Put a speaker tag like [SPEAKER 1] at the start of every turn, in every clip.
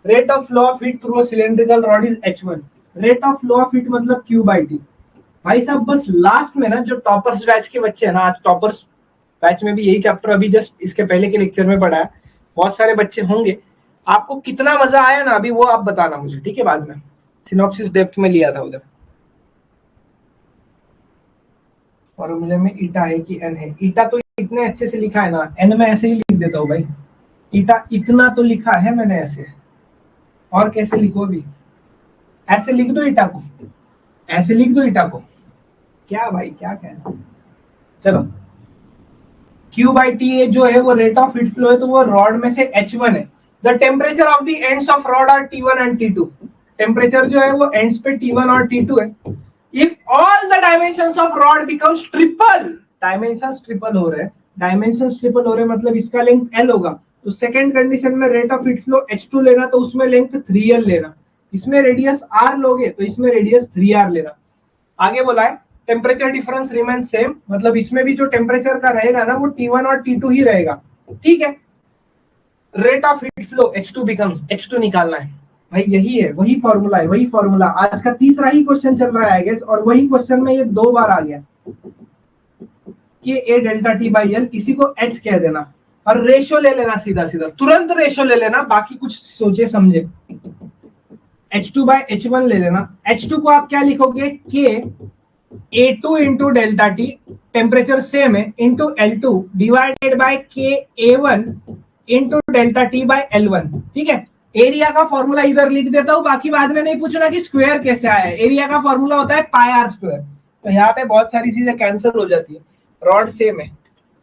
[SPEAKER 1] Rate of flow of heat through a cylindrical rod is H1। Rate of flow of heat मतलब Q/T। भाई साहब बस last में ना जो टॉपर्स बैच के बच्चे हैं ना, आज टॉपर्स बैच में भी यही चैप्टर अभी जस्ट इसके पहले के लेक्चर में पढ़ा है, बहुत सारे बच्चे होंगे, आपको कितना मजा आया ना अभी वो आप बताना मुझे, ठीक है? बाद में सिनॉप्सिस डेप्थ में लिया था उधर। फॉर्मूले में ईटा है कि एन है? ईटा तो इतने अच्छे से लिखा है ना, एन में ऐसे ही लिख देता हूँ भाई। ईटा इतना तो लिखा है मैंने ऐसे, और कैसे लिखो अभी? ऐसे लिख दो ईटा को, ऐसे लिख दो ईटा को। क्या भाई क्या कहना? चलो, Q/T जो है वो रेट ऑफ हीट फ्लो है, तो वो रॉड में से H1 है। The temperature of the ends of rod are T1 and T2। Temperature जो है वो एंड्स पे T1 और T2 है। If all the dimensions of rod becomes triple, dimensions triple हो रहे हैं, डायमेंशंस ट्रिपल हो रहे हैं मतलब इसका लेंथ L होगा, तो सेकंड कंडीशन में rate of heat flow H2 लेना, तो उसमें लेंथ 3L लेना। इसमें रेडियस R लोगे तो इसमें रेडियस 3R लेना। आगे बोला है टेम्परेचर डिफरेंस रिमेन सेम, मतलब इसमें भी जो टेम्परेचर का रहेगा ना वो T1 और T2 ही रहेगा, ठीक है? Rate of heat flow H2 becomes, H2 निकालना है भाई, यही है, वही फॉर्मूला है, वही फॉर्मूला आज का तीसरा ही क्वेश्चन चल रहा है आई गेस, और वही क्वेश्चन में ये 2 बार आ गया कि A delta T by L, इसी को H कह देना और रेशियो ले लेना, सीधा सीधा तुरंत रेशियो ले लेना, बाकी कुछ सोचे समझे। H2 बाय H1 ले लेना। H2 को आप क्या लिखोगे? K A2 into delta T, temperature same है, into L2 divided by K A1 into delta T by L1, ठीक है? एरिया का फॉर्मूला इधर लिख देता हूं, बाकी बाद में नहीं पूछना कि स्क्वायर कैसे आया है। एरिया का फॉर्मूला होता है पाई आर स्क्वायर। तो यहाँ पे बहुत सारी चीजें कैंसिल हो जाती है, रॉड सेम है,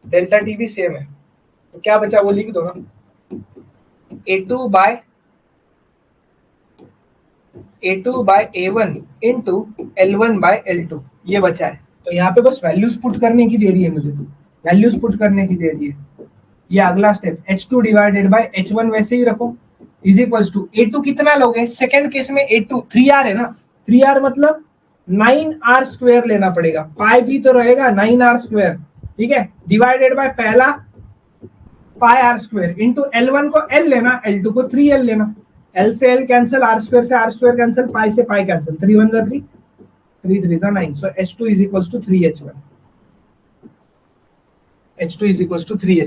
[SPEAKER 1] डेल्टा टी भी सेम है, तो क्या बचा वो लिख दो ना, A2 bye A1 into L1 bye L2, ये बचा है। तो यहाँ पे बस वैल्यूज पुट करने की देरी है मुझे, वैल्यूज पुट करने की देरी है। ये अगला step, H2 divided by H1 वैसे ही रखो, इज इक्वल्स टू A2 कितना लोगे? सेकंड केस में A2 3R है ना, 3R मतलब 9R स्क्वायर लेना पड़ेगा, पाई भी तो रहेगा 9R स्क्वायर, ठीक है? डिवाइडेड बाय पहला पाई आर स्क्वायर इंटू L1 को L लेना, L2 को 3L लेना, L से L कैंसिल, R स्क्वायर से R स्क्वायर कैंसिल, पाई से पाई कैंसिल, 3 1 जा 3, 3 3 जा 9, so H2 is equals to 3H1, H2 is equals to 3H1।